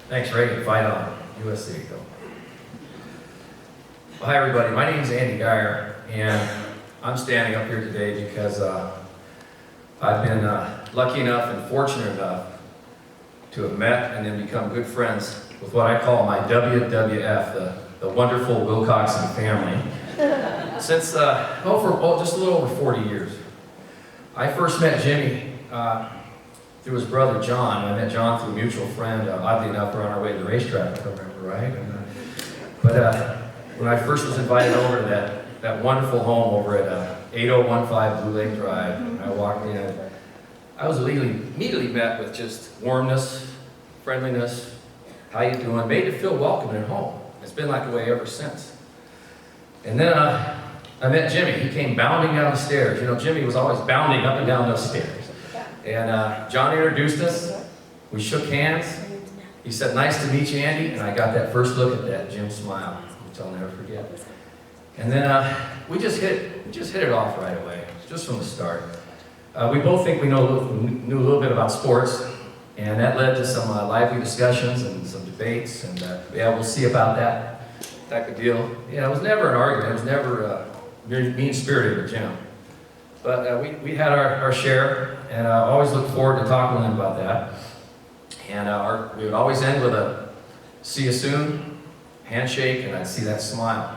Thanks, Ray. Fight on. USC, go. Well, hi, everybody. My name is Andy Geyer, and I'm standing up here today because I've been lucky enough and fortunate enough to have met and then become good friends with what I call my WWF, the wonderful Willcoxson family, since just a little over 40 years. I first met Jimmy through his brother John. I met John through a mutual friend. Oddly enough, we're on our way to the racetrack, if I remember right. But when I first was invited over to that wonderful home over at 8015 Blue Lake Drive, I walked in. I was immediately met with just warmness, friendliness, how you doing, made to feel welcome at home. It's been that way ever since. And then I met Jimmy. He came bounding down the stairs. You know, Jimmy was always bounding up and down those stairs. And John introduced us. We shook hands. He said, "Nice to meet you, Andy." And I got that first look at that Jim smile, which I'll never forget. And then we just hit it off right away, just from the start. We both think we knew a little bit about sports, and that led to some lively discussions and some debates, and yeah, we'll see about that type of deal. Yeah, it was never an argument. It was never mean-spirited with Jim. But we had our share, and I always look forward to talking to him about that. And we would always end with a "see you soon," handshake, and I'd see that smile.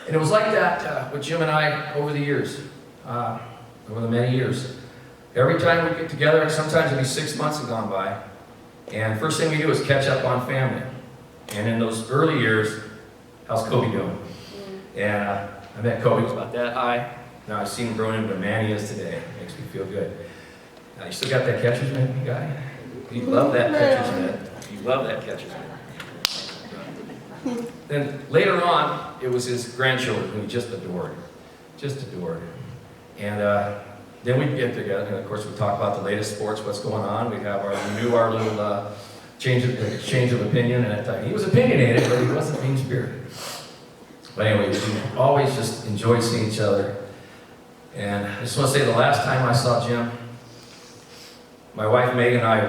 And it was like that with Jim and I over the years, over the many years. Every time we'd get together, sometimes it'd be 6 months had gone by, and first thing we do is catch up on family. And in those early years, how's Kobe doing? And I met Kobe, he was about that high. Now I've seen him grown into the man he is today. Makes me feel good. Now, you still got that catcher's mitt, guy? You love that catcher's mitt. You love that catcher's mitt. Then later on, it was his grandchildren who he just adored. Just adored. And then we'd get together, and of course we'd talk about the latest sports, what's going on. We knew our little exchange of opinion, and he was opinionated, but he wasn't mean-spirited. But anyway, we always just enjoyed seeing each other. And I just want to say the last time I saw Jim, my wife Meg and I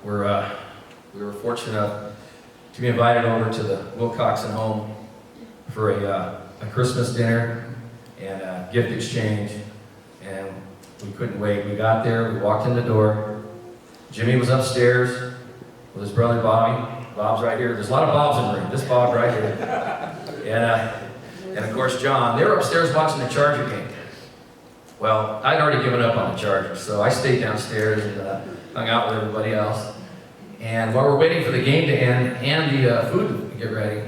we were fortunate enough to be invited over to the Willcoxson home for a Christmas dinner and a gift exchange, and we couldn't wait. We got there, we walked in the door. Jimmy was upstairs with his brother Bobby. Bob's right here. There's a lot of Bobs in the room. This Bob right here. And of course John. They were upstairs watching the Charger game. Well, I'd already given up on the Chargers, so I stayed downstairs and hung out with everybody else. And while we're waiting for the game to end and the food to get ready,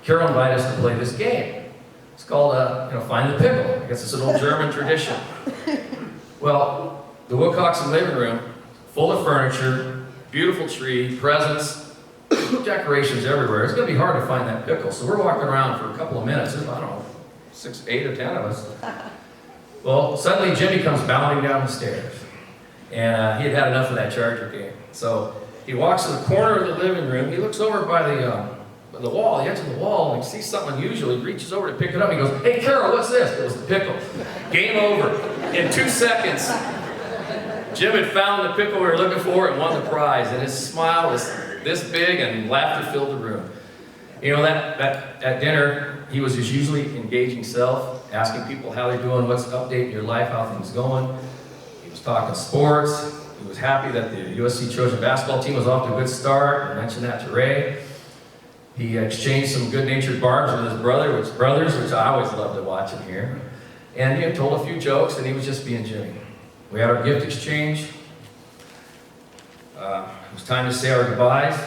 Carol invited us to play this game. It's called, Find the Pickle. I guess it's an old German tradition. Well, the Willcoxson living room, full of furniture, beautiful tree, presents, decorations everywhere. It's going to be hard to find that pickle. So we're walking around for a couple of minutes. There's, 6, 8, or 10 of us. Well, suddenly Jimmy comes bounding down the stairs. And he had enough of that Charger game. So he walks to the corner of the living room. He looks over by the wall, the edge of the wall, and he sees something unusual. He reaches over to pick it up. He goes, "Hey, Carol, what's this?" It was the pickle. Game over. In 2 seconds, Jim had found the pickle we were looking for and won the prize. And his smile was this big, and laughter filled the room. You know, at dinner, he was his usually engaging self, asking people how they're doing, what's the update in your life, how things going. He was talking sports. He was happy that the USC Trojan basketball team was off to a good start. I mentioned that to Ray. He exchanged some good-natured barbs with his brothers, which I always love to watch and hear. And he told a few jokes, and he was just being Jimmy. We had our gift exchange. It was time to say our goodbyes.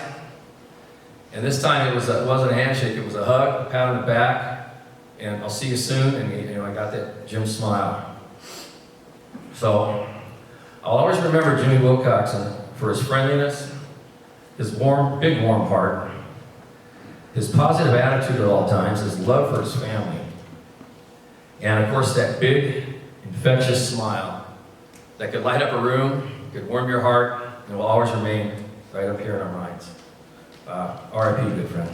And this time it wasn't a handshake, it was a hug, a pat on the back, and "I'll see you soon," and I got that Jim smile. So I'll always remember Jimmy Willcoxson for his friendliness, his big warm heart, his positive attitude at all times, his love for his family, and of course that big, infectious smile that could light up a room, could warm your heart, and will always remain right up here in our minds. R.I.P., good friend.